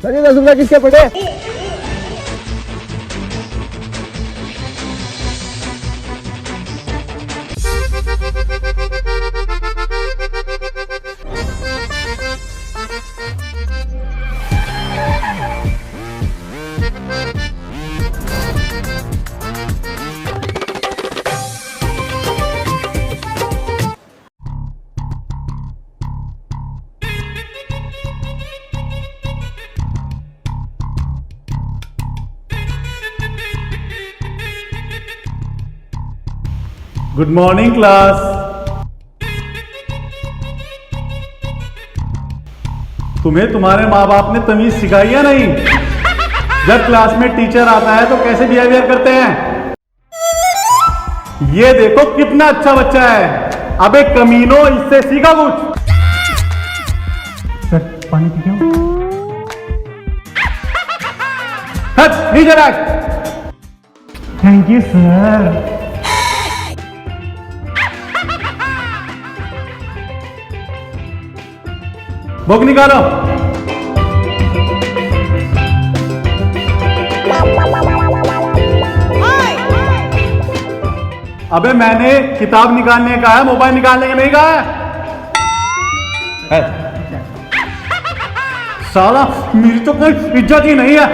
Sir ये 10 रुपए किसके पड़े? Good morning class. तुम्हें तुम्हारे माँ बाप ने तमीज सिखाई है नहीं? जब क्लास में टीचर आता है तो कैसे बिहेवियर करते हैं? ये देखो कितना अच्छा बच्चा है। अबे कमीनो, इससे सीखा कुछ। सर पानी पी क्या? नीचे रख। Thank you sir. बुक निकालो। अबे मैंने किताब निकालने का है, मोबाइल निकालने का नहीं कहा है। साला मेरी तो कोई इज्जत ही नहीं है।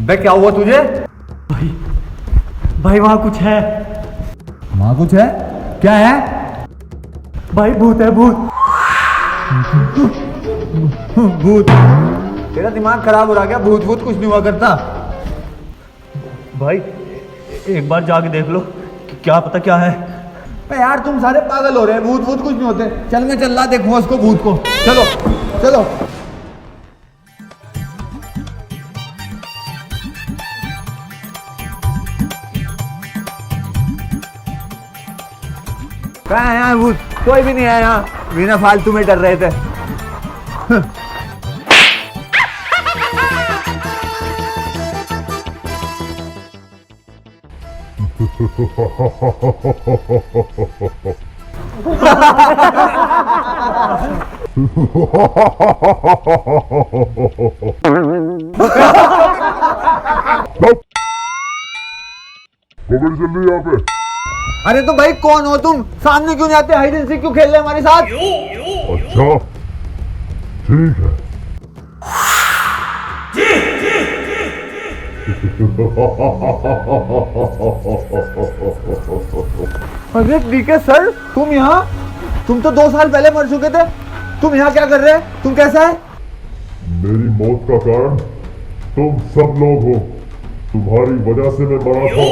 बे क्या हुआ तुझे? भाई वहां कुछ है। वहां कुछ है? क्या है? भाई भूत है, भूत। भूत? तेरा दिमाग खराब हो रहा क्या? भूत भूत कुछ नहीं हुआ करता। भाई एक बार जाके देख लो, क्या पता क्या है। यार तुम सारे पागल हो रहे हैं। भूत भूत कुछ नहीं होते। चल मैं चल रहा देखूंगा उसको, भूत को। चलो चलो। कहाँ है यहाँ भूत? कोई भी नहीं है यहाँ। बिना फालतू में डर रहे थे। जल्दी यहाँ पे। अरे तो भाई कौन हो तुम? सामने क्यों नहीं आते? हाइड एंड सीक क्यों खेल रहे हमारे साथ? अच्छा ठीक है। अरे ठीक है सर, तुम यहाँ? तुम तो 2 साल पहले मर चुके थे। तुम यहाँ क्या कर रहे हैं? तुम कैसा है? मेरी मौत का कारण तुम सब लोग हो। तुम्हारी वजह से मैं मरा था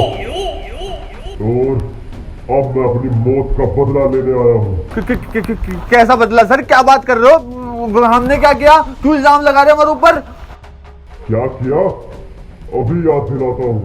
और अब मैं अपनी मौत का बदला लेने आया हूँ। कैसा बदला सर? क्या बात कर रहे हो? हमने क्या किया? क्यों इल्जाम लगा रहे हो हमारे ऊपर? क्या किया? अभी याद दिलाता हूँ।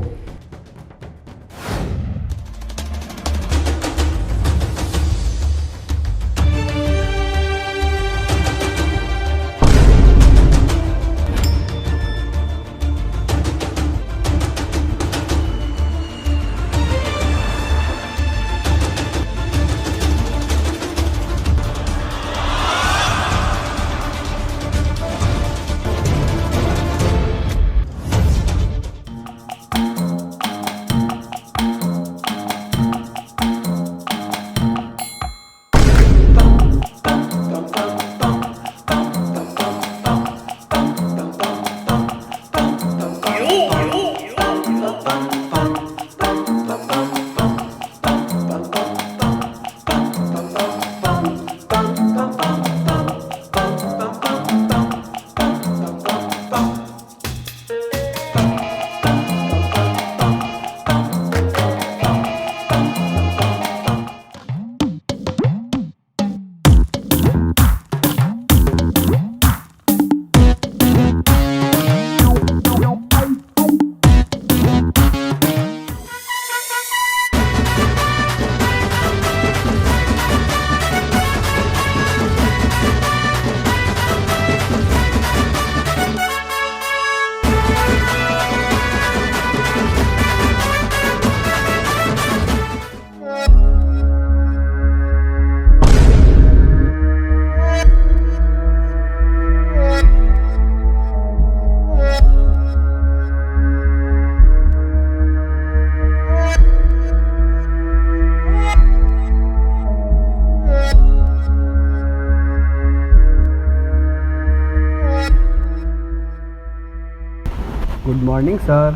Morning sir.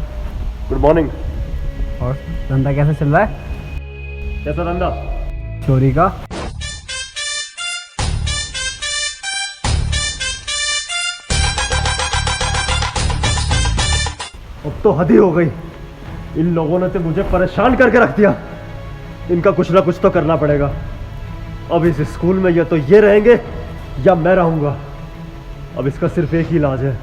Good morning. और धंधा कैसा चल रहा है? कैसा धंधा? चोरी का। अब तो हद ही हो गई। इन लोगों ने तो मुझे परेशान करके रख दिया। इनका कुछ ना कुछ तो करना पड़ेगा। अब इस स्कूल में या तो ये रहेंगे या मैं रहूंगा। अब इसका सिर्फ एक ही इलाज है।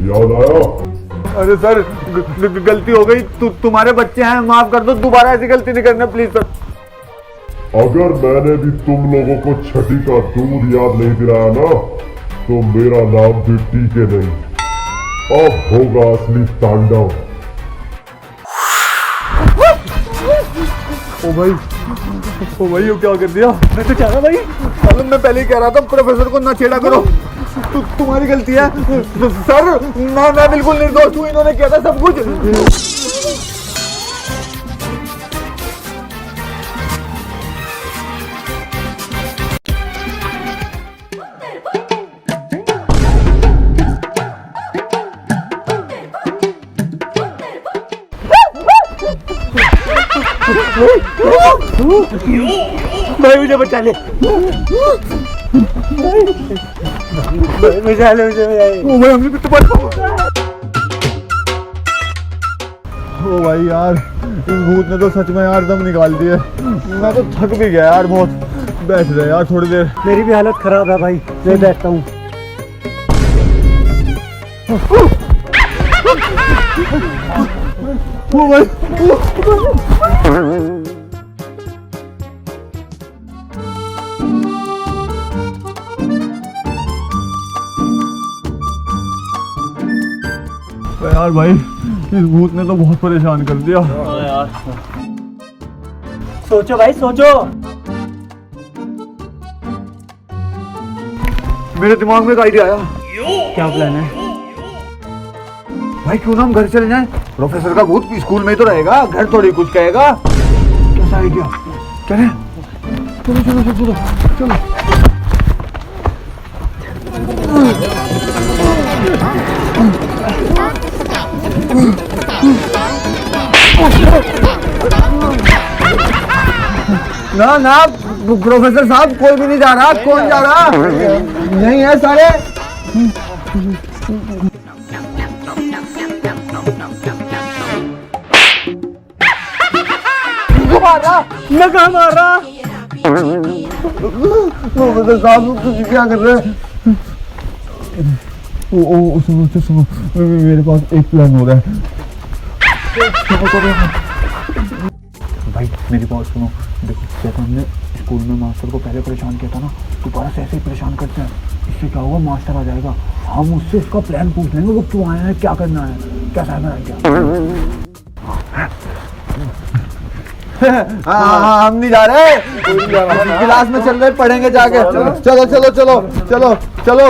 याद आया? अरे सर गलती हो गई। तुम्हारे बच्चे हैं, माफ कर दो। दोबारा ऐसी गलती नहीं करना प्लीज सर। अगर मैंने भी तुम लोगों को छठी का दूध याद नहीं दिलाया ना, तो मेरा नाम भी टीके नहीं। अब होगा असली तांडव। ओ भाई ये क्या कर दिया? मैं तो चाह रहा भाई, मालूम मैं पहले ही कह रहा था प्रोफेसर को ना छेड़ा करो। तुम्हारी गलती है सर। मैं बिल्कुल निर्दोष हूँ, इन्होंने किया था सब कुछ। भाई मुझे बचा ले। बचा ले मुझे। ओ भाई हमने तो ओ भाई यार, इस भूत ने तो सच में यार दम निकाल दिए। मैं तो थक भी गया यार बहुत। बैठ रहे यार थोड़ी देर। मेरी भी हालत खराब है भाई, मैं बैठता हूँ। ओ भाई यार भाई, इस भूत ने तो बहुत परेशान कर दिया। यार सोचो भाई सोचो। मेरे दिमाग में एक आइडिया आया। क्या प्लान है? भाई क्यों ना हम घर चले जाएं? प्रोफेसर का भूत स्कूल में ही तो रहेगा, घर थोड़ी कुछ कहेगा। कैसा आइडिया? चले चलो चलो चलो चलो चलो। ना ना प्रोफेसर साहब, कोई भी नहीं जा रहा। कौन जा रहा? नहीं है सारे। मैं कहाँ मार रहा? प्रोफेसर साहब तुझे क्या कर रहे हैं? ओ सुनो मेरे पास एक प्लान हो रहा है। भाई मेरी बात सुनो। देखो जैसे हमने स्कूल में मास्टर को पहले परेशान किया था ना, दोबारा से ऐसे ही परेशान करते हैं। इससे क्या होगा, मास्टर आ जाएगा, हम उससे इसका प्लान पूछ लेंगे, वो क्यों आया है, क्या करना है, कैसा है मेरा क्या। हम नहीं जा रहे, क्लास में चल रहे, पढ़ेंगे जाके। चलो चलो चलो चलो चलो चलो।